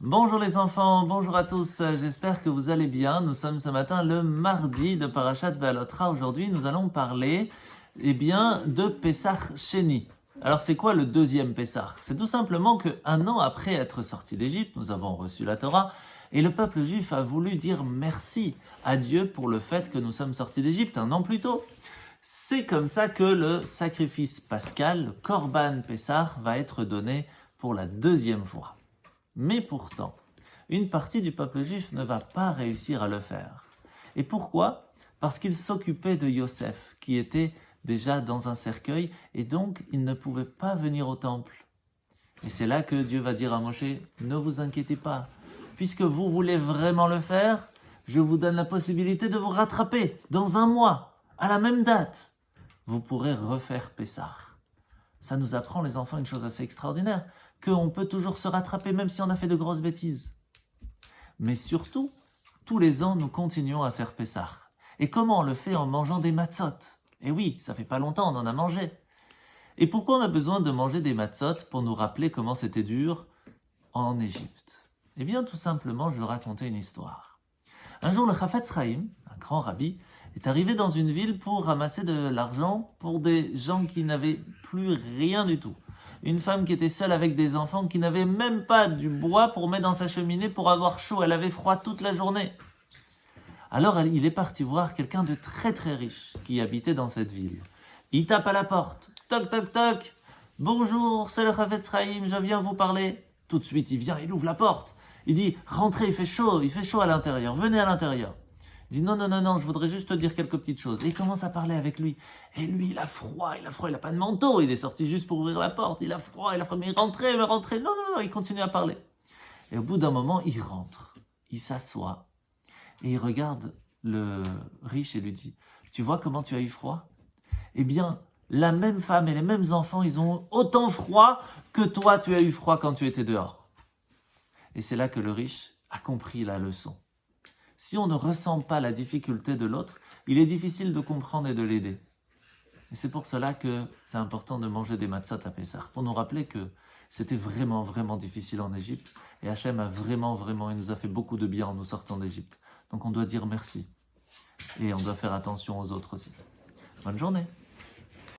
Bonjour les enfants, bonjour à tous, j'espère que vous allez bien. Nous sommes ce matin le mardi de Parashat Be'alotra. Aujourd'hui, nous allons parler de Pesach Sheni. Alors c'est quoi le deuxième Pesach? C'est tout simplement qu'un an après être sorti d'Égypte, nous avons reçu la Torah et le peuple juif a voulu dire merci à Dieu pour le fait que nous sommes sortis d'Égypte un an plus tôt. C'est comme ça que le sacrifice pascal, le Korban Pesach, va être donné pour la deuxième fois. Mais pourtant, une partie du peuple juif ne va pas réussir à le faire. Et pourquoi? Parce qu'il s'occupait de Yosef, qui était déjà dans un cercueil, et donc il ne pouvait pas venir au temple. Et c'est là que Dieu va dire à Moshe, ne vous inquiétez pas, puisque vous voulez vraiment le faire, je vous donne la possibilité de vous rattraper dans un mois, à la même date. Vous pourrez refaire Pessah. Ça nous apprend, les enfants, une chose assez extraordinaire, qu'on peut toujours se rattraper même si on a fait de grosses bêtises. Mais surtout, tous les ans, nous continuons à faire Pessah. Et comment on le fait? En mangeant des matzot. Et oui, ça fait pas longtemps, on en a mangé. Et pourquoi on a besoin de manger des matzot? Pour nous rappeler comment c'était dur en Égypte. Eh bien, tout simplement, je vais raconter une histoire. Un jour, le Chafetz Chaim, un grand rabbi, est arrivé dans une ville pour ramasser de l'argent pour des gens qui n'avaient plus rien du tout. Une femme qui était seule avec des enfants qui n'avaient même pas du bois pour mettre dans sa cheminée pour avoir chaud. Elle avait froid toute la journée. Alors il est parti voir quelqu'un de très très riche qui habitait dans cette ville. Il tape à la porte. Toc toc toc. Bonjour, c'est le Chafetz Chaim, je viens vous parler. Tout de suite il vient, il ouvre la porte. Il dit, rentrez, il fait chaud à l'intérieur, venez à l'intérieur. Il dit, non, je voudrais juste te dire quelques petites choses. Et il commence à parler avec lui. Et lui, il a froid, il a pas de manteau. Il est sorti juste pour ouvrir la porte. Il a froid, mais rentrez. Non, il continue à parler. Et au bout d'un moment, il rentre. Il s'assoit. Et il regarde le riche et lui dit, tu vois comment tu as eu froid? Eh bien, la même femme et les mêmes enfants, ils ont autant froid que toi, tu as eu froid quand tu étais dehors. Et c'est là que le riche a compris la leçon. Si on ne ressent pas la difficulté de l'autre, il est difficile de comprendre et de l'aider. Et c'est pour cela que c'est important de manger des matzot à Pessah, pour nous rappeler que c'était vraiment, vraiment difficile en Égypte. Et Hachem a vraiment, il nous a fait beaucoup de bien en nous sortant d'Égypte. Donc on doit dire merci. Et on doit faire attention aux autres aussi. Bonne journée!